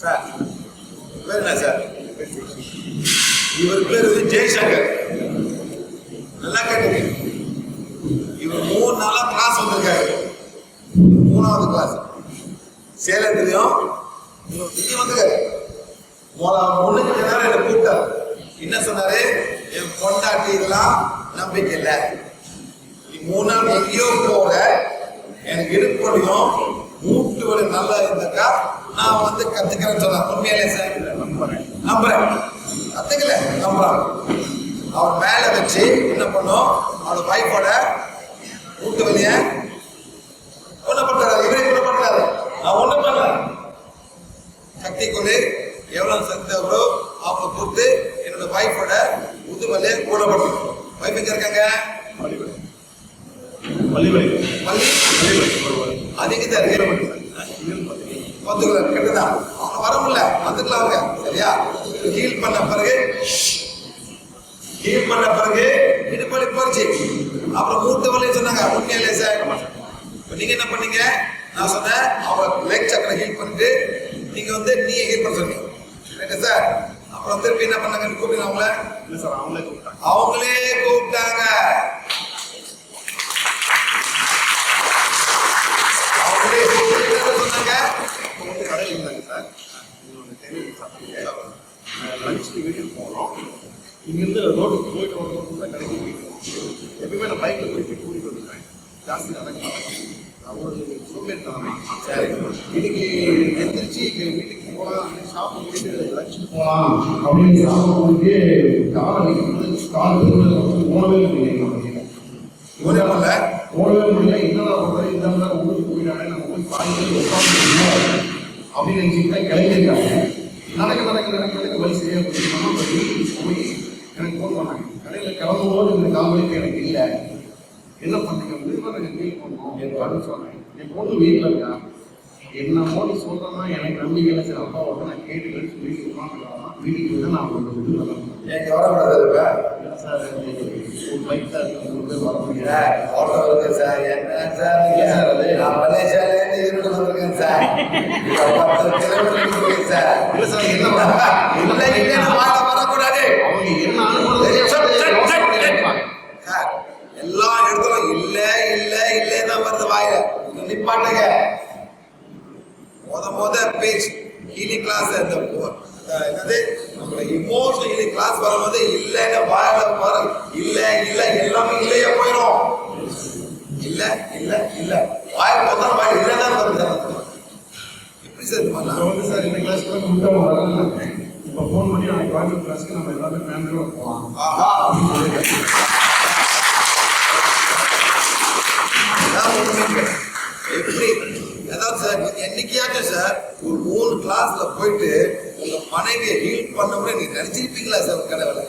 Sir பேர் என்ன sir? இவர் பேரு ஜெய்சங்கர். நல்லா கேட்டுங்க. இவர் 3 நாளா கிளாஸ் வந்திருக்காரு. 3வது கிளாஸ் சேலத்திலையும் இங்க வந்துருக்காரு. முன்னுக்கு நேரம் என்ன கூப்பிட்டார். என்ன சொன்னாரு? என் பொண்டாட்டி இதெல்லாம் நம்பிக்கை இல்லை, நீ 3 நாள் எங்கேயோ போற, எனக்கு இடுப்படியும் மூட்டு வலி நல்லா இருந்தாக்கா நான் வந்து கத்துக்கிறேன்னு சொன்னார். உண்மையிலே சார் நம்புறேன், கத்துக்கல நம்புறான். அவர் மேல வச்சு என்ன பண்ணும், அவரோட வைஃபோட மூட்டு வலிய குணப்படுத்தாரு. இவரே குணப்படுத்தாரு, நான் ஒண்ணு பண்ணல. சக்தி கொண்டு எவ்வளவு சக்தி எவ்வளோ அவங்க கொடுத்து என்னோட வைஃபோட முது வலிய குணப்படுத்தும். வைஃப் எங்க இருக்காங்க? அதிகதான் இருக்கு. கெட்டுதான் அவங்க வர முடியல, வந்துக்கலாம் அவங்க. சரியா? ஹீல் பண்ண பிறகு இடுப்பலி போச்சு. அப்புறம் மூட்டு வலி சொன்னாங்க. உண்மையிலே சார் நீங்க என்ன பண்ணீங்க? நான் சொன்னேன் அவங்க லெக் சக்கரை ஹீல் பண்ணிட்டு நீங்க வந்து நீ ஹீல் பண்ண சொன்னீங்க. ரைட்டா சார்? அப்புறம் திருப்பி என்ன பண்ணாங்க? கூப்பிட்டு அவங்களே கூப்பிட்டாங்க. இங்கிருந்து ரோட்டுக்கு போயிட்டு வரணும் தான் கடைக்கு போயிட்டு எப்பயுமே நான் பைக்கில் போயிட்டு கூட்டிகிட்டு வந்துருக்கேன். ஜாஸ்தி நடக்க அவங்களுக்கு சோம்பேறித்தனமே. சரி, இன்னைக்கு எந்திரிச்சு வீட்டுக்கு போகலாம், ஷாப்பு போயிட்டு லஞ்சுக்கு போகலாம் அப்படின்னு சாப்பிட்றதுக்கு காலை போனவே முடியல. என்னடா பண்ணுறது, இந்த மாதிரி ஊருக்கு போயிட்டாங்க, நம்ம போய் பாய்ந்து உட்காந்து அப்படின்னு நினச்சிக்கிட்டா கிளம்பியிருக்காங்க. நடக்க வழி சரியாக போயிடணும். அந்த வீட்டுக்கு போய் எனக்கு ஃபோன் பண்ணாங்க. கடையில் கிளம்பும்போது இந்த காமெடிக்கு எனக்கு இல்லை, என்ன பண்ணீங்க அப்படின்னா நாங்கள் ஃபீல் பண்ணோம் அப்படின்னு சொன்னேன். என் பொண்ணு வீட்டில் இருக்கா, என்ன மோடி சொல்கிறேன்னா எனக்கு நம்பிக்கையில் சரி அப்பாவோட நான் கேட்டுக்கன்னு சொல்லி உட்காந்துக்கலாம். வீட்டுக்கு போய் தான் நான் உங்களுக்கு வந்து வரேன். எனக்கு வரக்கூடாது இல்லை சார், ஒரு பைக் தான் இருக்கு, 3 பேர் வர முடியல. ஆட்டோ இருக்கு சார். என்ன சார்? இல்லை சார், அது நான் மலேசியாவிலேருந்து ஈரோடு வந்திருக்கேன் சார். 10 கிலோமீட்டர் போயிருக்கேன் சார். இல்லை சார், என்ன இல்லை வரக்கூடாது. அவங்க என்ன அனுப்புறது சார்? எல்லா இடத்துலும் இல்லை தான் வருது வாயில. நிப்பாட்டுங்க. முத பேஜ் ஹீலிங் கிளாஸ் என்னது நம்மள இமோஷனல் ஹீலிங் கிளாஸ் வரும்போது இல்லைன்னு வாயில வர இல்ல எல்லாமே இல்லையே போயிடும். இல்ல வாயில பார்த்தா வாயில இல்லைதான் வருது. எப்படி சார் வந்து சார் இந்த கிளாஸ் கூட முட்டாம வரலாம். இப்போ ஃபோன் பண்ணி நாளைக்கு வாட்ஸ்அப் கிளாஸ்க்கு நம்ம எல்லாமே ஃபேமிலியோட போகலாம். எப்படி அதாவது சார் என்னைக்காச்சும் சார் ஒரு 3 கிளாஸ்ல போயிட்டு உங்க மனைவியை ஹீல் பண்ண நீங்க நினைச்சிருப்பீங்களா சார்? ஒரு கடவுளை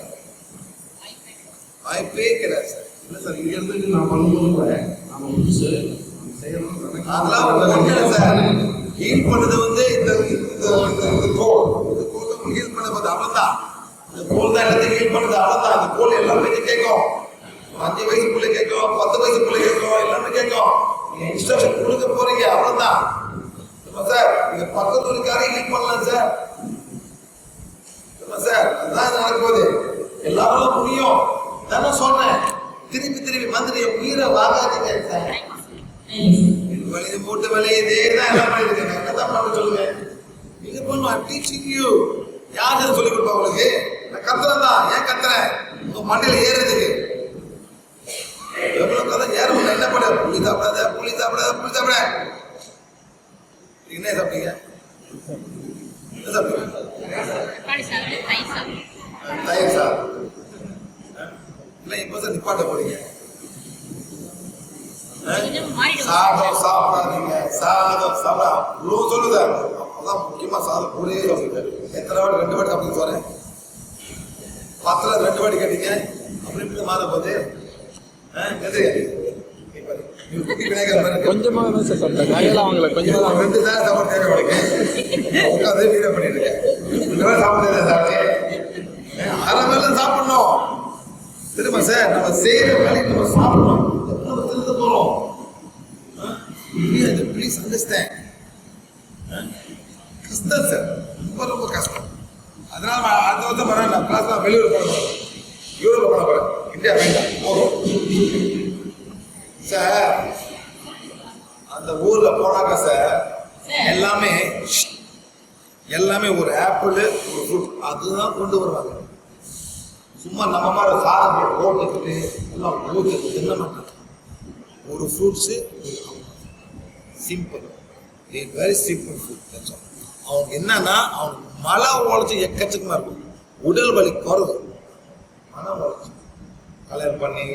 வாய்ப்பே கிடையாது சார். இல்லை சார், இங்க இருந்து நான் பண்ணும்போது கூட நம்ம புதுசு செய்யணும். அதெல்லாம் ஒண்ணு சார். ஹீல் பண்ணது வந்து இந்த கோல் ஹீல் பண்ண போது அவ்வளவுதான். இந்த கோல் தான் எல்லாத்தையும் ஹீல் பண்ணது அவ்வளவுதான். அந்த கோல் எல்லாமே கேட்கும். 5 வயசுக்குள்ள கேட்கும், 10 வயசுக்குள்ள கேட்கும், எல்லாமே கேட்கும். நீங்க இன்ஸ்ட்ரக்ஷன் கொடுக்க போறீங்க, அவ்வளவுதான் சார். நீங்க பக்கத்து ஊருக்காரையும் ஹீல் பண்ணலாம் சார். சார் அதுதான் நடக்கும்போது எல்லாரும் முடியும் தானே சொன்னேன். திருப்பி மந்திரி உயிரை வாங்காதீங்க சார். வலி மூட்டு வலி இதே தான் எல்லாம் பண்ணிட்டு என்னதான் பண்ண சொல்லுங்க. நீங்க பண்ணும் டீச்சிங் யூ. யாரு சொல்லி கொடுப்பா உங்களுக்கு? நான் கத்துறேன் தான். ஏன் கத்துறேன்? உங்க மண்டையில ஏறுறதுக்கு. எவ்வளவு கதை ஏறும். என்ன பண்ண புளி சாப்பிடாத. என்ன சாப்பிட்டீங்க? என்ன சாப்பிட்டீங்க? தயிர் சாதம். இல்லை இப்ப சார் நிப்பாட்ட போறீங்க. சாதம் சாப்பிடாதீங்க. சாதம் சாப்பிட இவ்வளவு சொல்லுது. அப்பதான் முக்கியமா சாதம் கூடயே சாப்பிடுங்க. எத்தனை வாட்டி? 2 வாட்டி சாப்பிட்டு போறேன். 10ல 2 வாட்டி கேட்டீங்க. அப்படி இப்படி மாற போது கொஞ்சமா தான் சார் சாப்பிட்டேன். நிறையெல்லாம் வாங்கல, கொஞ்சமா தான். 2 தான் சாப்பாடு கேட்க மாட்டேங்க. உட்காந்து வீடியோ பண்ணிட்டு இருக்கேன். சாப்பிட்டு அரை வேலை சாப்பிடணும். திரும்ப சார் நம்ம செய்யற வேலையை நம்ம சாப்பிடணும். திருத்த போறோம். Please understand. கஷ்டம் சார், ரொம்ப ரொம்ப கஷ்டம். அதனால அடுத்த வருஷம் வரேன், நான் கிளாஸ் தான் வெளியூர் பண்ண போறேன், யூரோப் பண்ண போறேன், இந்தியா வேண்டாம் போதும் சார். அந்த ஊர்ல போனாக்கா சார் எல்லாமே ஒரு ஆப்பிள் ஒரு ஃப்ரூட் அதுதான் கொண்டு வருவாங்க. சும்மா நம்ம மாதிரி சாதம் போட்டுக்கிட்டு எல்லாம் ஊற்றி தின்ன மாட்டாங்க. ஒரு fruits simple, very simple food. அவங்க என்னன்னா அவங்க மழை உழைச்சி எக்கச்சக்கமா இருக்கும், உடல் வலி குறைவு, மன உழைச்சி கல்யாணம் பண்ணி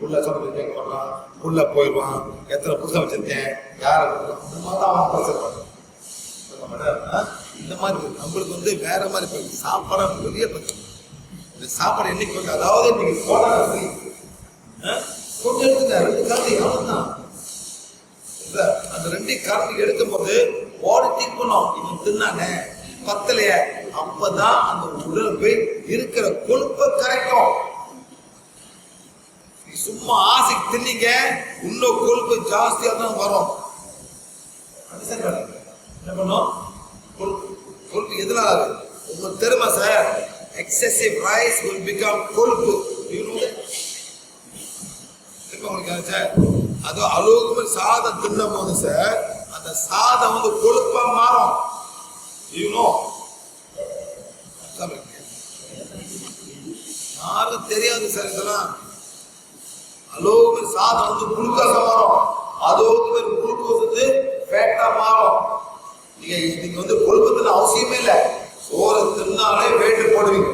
உள்ள சொல்றது கேட்க மாட்டான், உள்ள போயிடுவான், எத்தனை புத்தகம் வச்சிருக்கேன் யாரை இந்த மாதிரி தான் அவன் பேசுறான். இந்த மாதிரி நம்மளுக்கு வந்து வேற மாதிரி போயிருக்கு சாப்பாடு, பெரிய பக்கம் இந்த சாப்பாடு என்னைக்கு வந்து, அதாவது இன்னைக்கு போனா கொண்டு எடுத்துங்க 2 காரணி அவ்வளவுதான். அந்த 2 காரணி எடுக்கும் போது ஓடி திங்க் பண்ணோம், இவன் தின்னானே பத்தலைய, அப்பதான் அந்த உடல் போய் இருக்கிற கொழுப்பை கரைக்கும். சும்மா ஆசைக்கு தின்னீங்க இன்னும் கொழுப்பு ஜாஸ்தியா தான் வரும். என்ன பண்ணும் கொழுப்பு எதனால உங்களுக்கு தெரியுமா sir? Excessive rice will become கொழுப்பு. சார் அது அளவுக்கு சாதம் தின்னும் போது சார் அந்த சாதம் வந்து கொழுப்பா மாறும். யாருக்கும் தெரியாது சார் இதெல்லாம். அளவுக்கு சாதம் வந்து குளுக்கோஸா மாறும், அளவுக்கு குளுக்கோஸ் வந்து ஃபேட்டா மாறும். நீங்க வந்து கொழுப்பு தின்ன அவசியமே இல்லை, சோறு தின்னாலே வெயிட் போடுவீங்க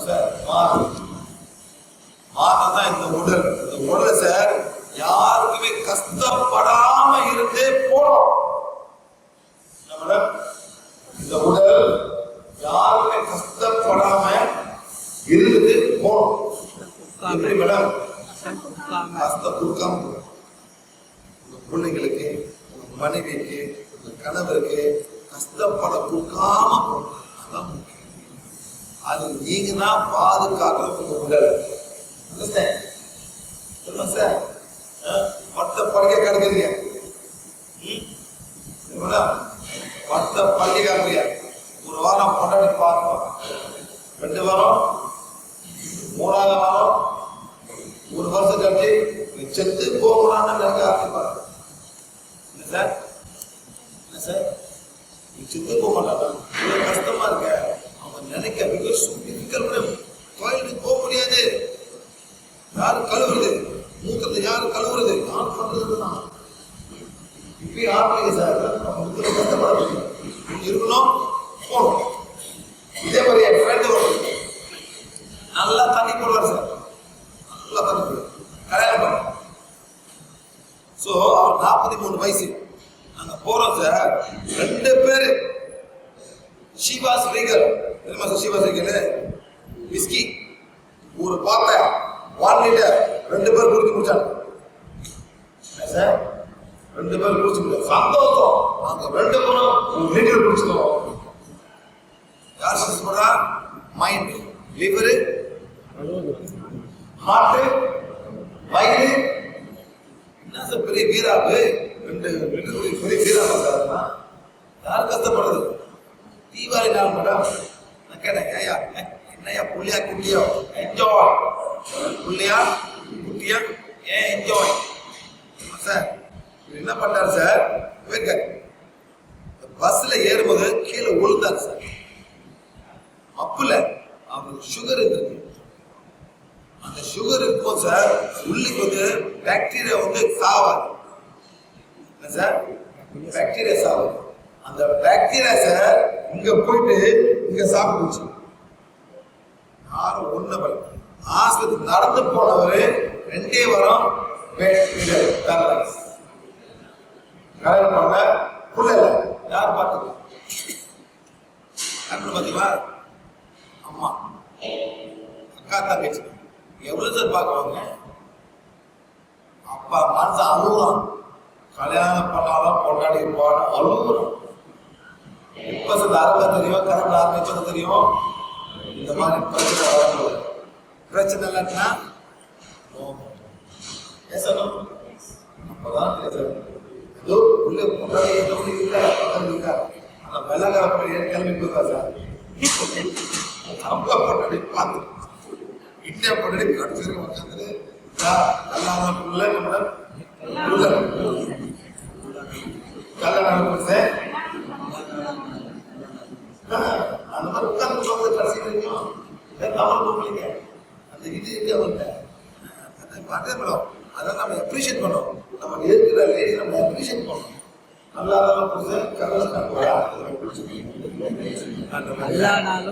சார். மாறதான் இந்த உடலை சார் யாருக்குமே கஷ்டப்படாம இருந்தே போறோம். இந்த உடல் யாருக்குமே கஷ்டப்படாம இருந்து போறோம். எப்படி மேடம்? கஷ்டம் கொடுக்காம உங்க பிள்ளைங்களுக்கு, உங்க மனைவிக்கு, உங்க கணவருக்கு கஷ்டப்பட கொடுக்காம போறோம். அதான் முக்கியம். அது நீங்க தான் பாதுகாக்கிற உங்க உடல். சார் பட்ட படுக்கை கிடக்குறீங்க, பட்ட படுக்கை கிடக்குறீங்க, ஒரு வாரம் கொண்டாடி பார்ப்போம், 2 வாரம், 3ஆவது வாரம், 1 வருஷம் கழிச்சு செத்து போகலான்னு நினைக்க ஆரம்பிப்பாங்க. என்ன சார்? என்ன சார்? செத்து போக மாட்டாங்க, கஷ்டமா இருக்க அவங்க நினைக்க. கோயிலுக்கு போக முடியாது, யாரு கழுவுறது? மூத்தத்தை யாரு கழுவுறது? யாரு பண்றதுதான். இப்பயும் ஆரம்பிங்க சார், கஷ்டப்பட இருக்கணும் போகணும். இதே மாதிரி என் ஃப்ரெண்டு நல்லா தண்ணி போடுவார் சார், நல்லா தண்ணி போடுவார், கல்யாணம் பண்ண. ஸோ அவர் 43 வயசு. நாங்க போறோம் சார், 2 பேரு ஷிவாஸ் ரீகல் தெரியுமா சார்? ஷிவாஸ் ரீகல் விஸ்கி ஒரு பாத்திர 1 லிட்டர் 2 பேர் குடிச்சு முடிச்சாங்க சார். 2 பேர் குடிச்சு முடிச்சோம், சந்தோஷம். நாங்க 2 பேரும் 1 லிட்டர் குடிச்சிட்டோம். யார் சக்சஸ் பண்றா? மைண்ட், லிவர், ஹார்ட், வயிறு. என்ன சார் பெரிய வீராப்பு? 2 லிட்டர் பெரிய வீராப்பா சார். யார் கஷ்டப்படுறது? தீபாவளி நாள் மேடம் நான் கேட்டேன், ஏயா என்னையா புள்ளியா குட்டியா என்ஜாய், புள்ளியா குட்டியா ஏன் என்ஜாய் சார்? என்ன பண்ணாரு சார்? பஸ்ல ஏறும்போது கீழே விழுந்தாரு சார். அப்புல அவருக்கு சுகர் இருந்தது. அந்த சுகர் இருக்கும் சார், உள்ளுக்கு வந்து பாக்டீரியா வந்து சாவாது. என்ன சார்? பாக்டீரியா சாவாது. அந்த பாக்டீரியா சார் இங்க போயிட்டு இங்க சாப்பிடுச்சு. யாரும் ஒண்ணு ஆஸ்பத்திரி நடந்து போனவரு 2 வாரம் கல்யாணம் பண்ண புள்ள யார் பார்த்துக்கோ? பாத்தீங்களா? அம்மா, அக்கா, தங்கச்சி எவ்வளவு சார் பார்க்குவாங்க? அப்பா மனசு அழுகுறான், கல்யாணம் பண்ணாலும் கொண்டாடி போன அழுகுறான். இப்ப சார் அருமை தெரியும், கரெக்ட் ஆரம்பிச்சது தெரியும். இந்த மாதிரி பிரச்சனை வரக்கூடாது. பிரச்சனை இல்லைன்னா பேசணும், அப்பதான் பேசணும். உள்ள இருக்கா அந்த வெள்ளக்கார கிளம்பி போதா சார் பொண்ணாடி பார்த்து இந்தியா பொண்ணாடி கடைசியில் உட்காந்து கல்யாணம் உள்ள கல்யாணம் சார் அந்த மாதிரி உட்கார்ந்து கடைசி வரைக்கும் தமிழ் பொம்பளைங்க அந்த இது அவர்கிட்ட அதே மேடம் அதை நம்ம அப்ரிஷியேட் பண்ணோம். நமக்கு இருக்கிற லேடி நம்ம அப்ரிஷியேட் பண்ணோம். நல்லா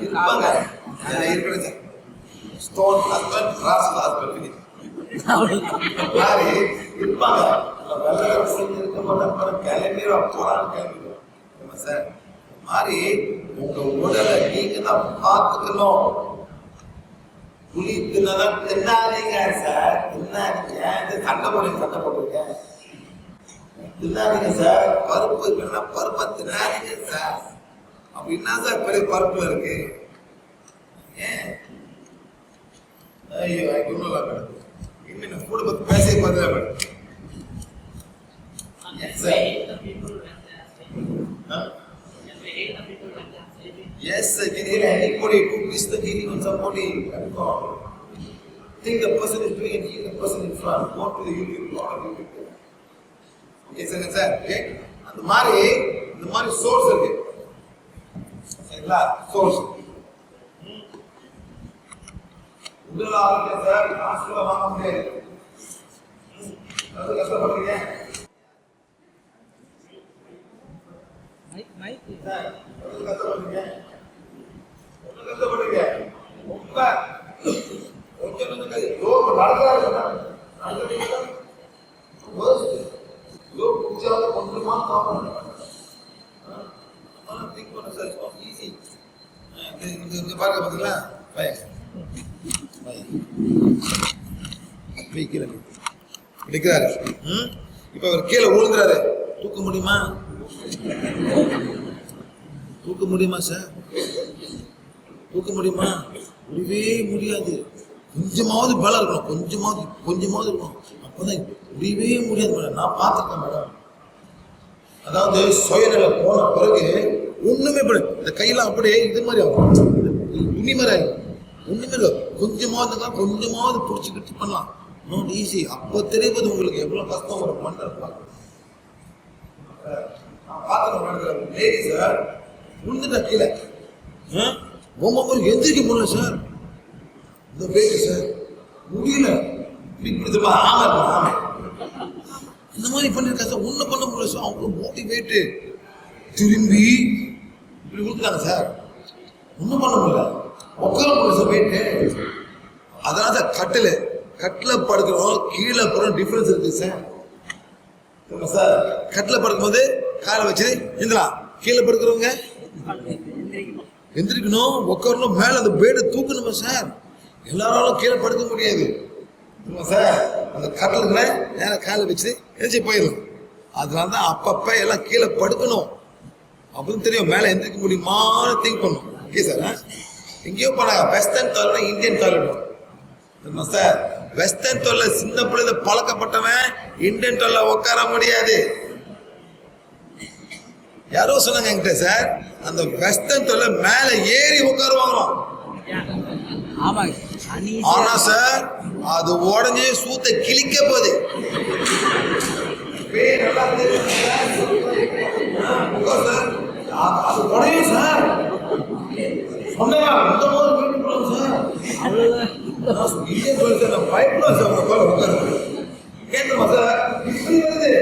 இருப்பாங்க ஸ்டோன் ஹஸ்பண்ட் கிராஸ் ஹஸ்பண்ட் மாதிரி இருப்பாங்க. இருக்க மாட்டோம் கிளம்பிடுவோம் போறான்னு கிளம்பிடுவோம் சார். மாதிரி உங்க உடலை நீங்க தான் பார்த்துக்கணும். புளி தின்னதான் தின்னாதீங்க சார். தின்னாதீங்க சண்டை போட்டிருக்கேன் தின்னாதீங்க சார். பருப்பு இல்லைன்னா பருப்பை தின்னாதீங்க சார். அப்படின்னா சார் பெரிய பருப்புல இருக்கு. ஏன் ஐயோ இன்னும் இன்னும் கூட பத்தி பேச பார்த்து yes, I can hear anybody who is the healing on somebody. Think the person is doing and heal the person in front. Not to the YouTube, lot of YouTube. Okay, sir. Okay? And the Mari source of it. Source. Udala aarke sir, aasla vaangamde. Adu kasta padrige. Mike. Sir, adu kasta padrige. கஷ்டப்படுங்க ரொம்ப கொஞ்சம் கொஞ்சமா பாருங்க பாத்தீங்களா பிடிக்கிறாரு. இப்ப அவர் கீழே விழுந்துறாரு. தூக்க முடியுமா sir? தூக்க முடியுமா? முடியவே முடியாது. கொஞ்சமாவது பலம் இருக்கணும். கொஞ்சமாவது இருக்கணும். அப்பதான் முடியவே முடியாது மேடம். நான் பார்த்துருக்கேன் மேடம். அதாவது சுயநிலை போன பிறகு ஒண்ணுமே இந்த கையெல்லாம் அப்படியே இது மாதிரி ஆகும். துணி மாதிரி ஆகும். ஒண்ணுமே கொஞ்சமாவது பிடிச்சிக்கிட்டு பண்ணலாம். Not easy. அப்போ தெரியுது உங்களுக்கு எவ்வளவு கஷ்டம் ஒரு பண்ற. லேடி சார் விழுந்துட்டா கீழே எந்திரிக்க முடியல சார். இந்த வெயிட் சார் முடியல. ஆமை இந்த மாதிரி பண்ணிருக்கா சார். ஒன்னும் பண்ண முடியல சார். அவ்வளவு பாடி வெயிட்டு திரும்பி இப்படி விழுந்துட்டாங்க சார். ஒன்னும் பண்ண முடியல. உட்கார முடியல சார் வெயிட்டு. அதனால சார் கட்டில் படுக்கிறோம் கீழே போற டிஃபரன்ஸ் இருக்கு சார். சார் கட்டில் படுக்கும்போது காலை வச்சு எந்திரலாம். கீழே படுக்கிறவங்க எந்திரிக்கணும், உட்காரணும், மேல அந்த பேடு தூக்கணுமா சார். எல்லாராலும் கீழே படுக்க முடியாது சார். அந்த கட்டலுக்குள்ள நேரம் காலை வச்சு எந்திரிச்சு போயிடலாம். அதனால தான் அப்பப்ப எல்லாம் கீழே படுக்கணும் அப்படின்னு தெரியும். மேல எந்திரிக்க முடியுமான்னு திங்க் பண்ணும். Okay sir. எங்கேயோ போனாங்க western toilet Indian toilet sir. Western toilet சின்ன பிள்ளைல பழக்கப்பட்டவன் இந்தியன் டாய்லெட் உட்கார முடியாது. யாரோ சொன்னாங்க என்கிட்ட சார், அந்த வெஸ்டர்ன் தொல்லை மேல ஏறி உட்காருவாங்களாம். ஆனா சார் அது உடஞ்சு சூத்தை கிழிக்க போகுது. அது உடையும் சார். சொன்னா பயப்படும் சார். உட்காரு கேட்கணுமா சார்? இப்படி வருது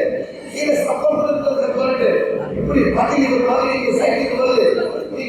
கீழே சப்போர்ட் இருக்கிறது. இப்படி பாத்தீங்க பாத்தீங்க சைடுக்கு வருது. இப்படி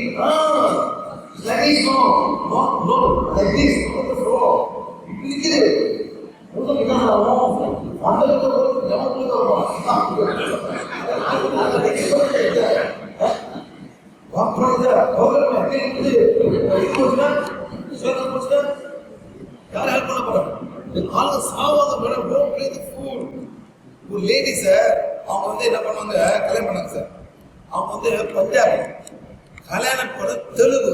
ஒரு லேடி சார், அவங்க வந்து என்ன பண்ணுவாங்க, கல்யாணம் பண்ணாங்க சார். அவங்க வந்து பஞ்சாபி, கல்யாணம் பண்ண தெலுங்கு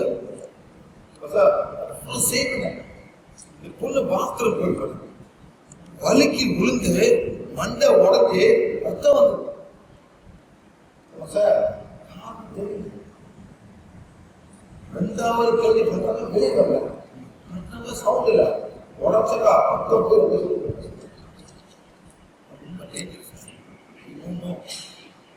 பொண்ணு பாத்ரூம் போயிருப்பாங்க. வலிக்கு விழுந்து மண்டை உடஞ்சி ரத்தம் வந்து சார் கால் தெரியுது. ரெண்டாவது கேள்வி பார்த்தாங்க வெளியே வரல, சவுண்ட் இல்லை, உடச்சக்கா பக்கம் போய் ரொம்ப டேஞ்சரஸ்.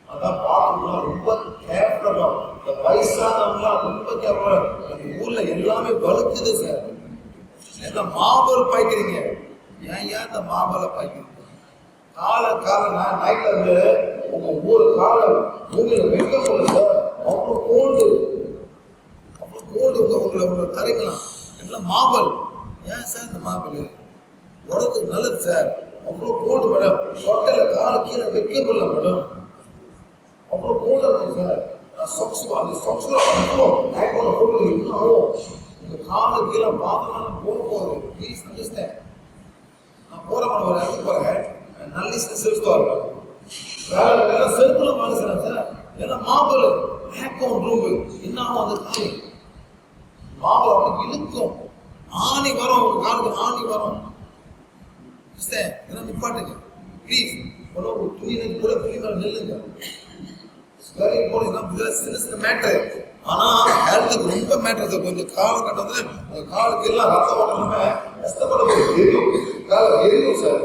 அதான் பார்க்கணும், ரொம்ப கேர்ஃபுல்லா. இந்த வயசானவங்களாம் ரொம்ப கேர்ஃபுல்லா. இந்த ஊர்ல எல்லாமே வலுக்குது சார். எல்லாம் மார்பல் பாய்க்கிறீங்க. ஏன் இந்த மார்பலை பாய்க்கிறீங்க? காலை நான் நைட்ல இருந்து உங்க ஒவ்வொரு காலை பூமியில வைக்க போல சார். அவ்வளோ கோல்டு உங்களை தரைக்கலாம். எல்லாம் மார்பல். ஏன் சார் இந்த மார்பல் உடம்புக்கு நல்லது சார். அவ்வளோ கோல்டு மேடம். சொட்டையில காலை கீழே வைக்க முடியல மேடம். அவ்வளோ கோல்டா இருக்கும் சார். அந்த சொக்ஸ்ல போட்டு இன்னும் ஆகும். உங்க காலு கீழே பாதம் போகுது. Please understand. நான் போறேன், ஒரு இடத்துக்கு போறேன், நல்ல செல்ஃப் வரேன், வேலை செருப்புல வாங்க சார். ஏன்னா மார்பல் ஹேக்கவுண்ட் ரூம் என்ன ஆகும்? அந்த காலு மார்பல் அவனுக்கு இழுக்கும். ஆணி வரும், உங்க காலுக்கு ஆணி வரும். நிப்பாட்டுங்க ப்ளீஸ். ஒரு துணி கூட துணி மேல நில்லுங்க. சின்ன மேட்டர், ஆனா ஹெல்த்துக்கு ரொம்ப மேட்டர் சார். கொஞ்சம் காலகட்டத்தில் உங்க காலுக்கு எல்லாம் ரத்த ஓட்டம் கஷ்டப்பட எரியும், காலம் எரியும் சார்.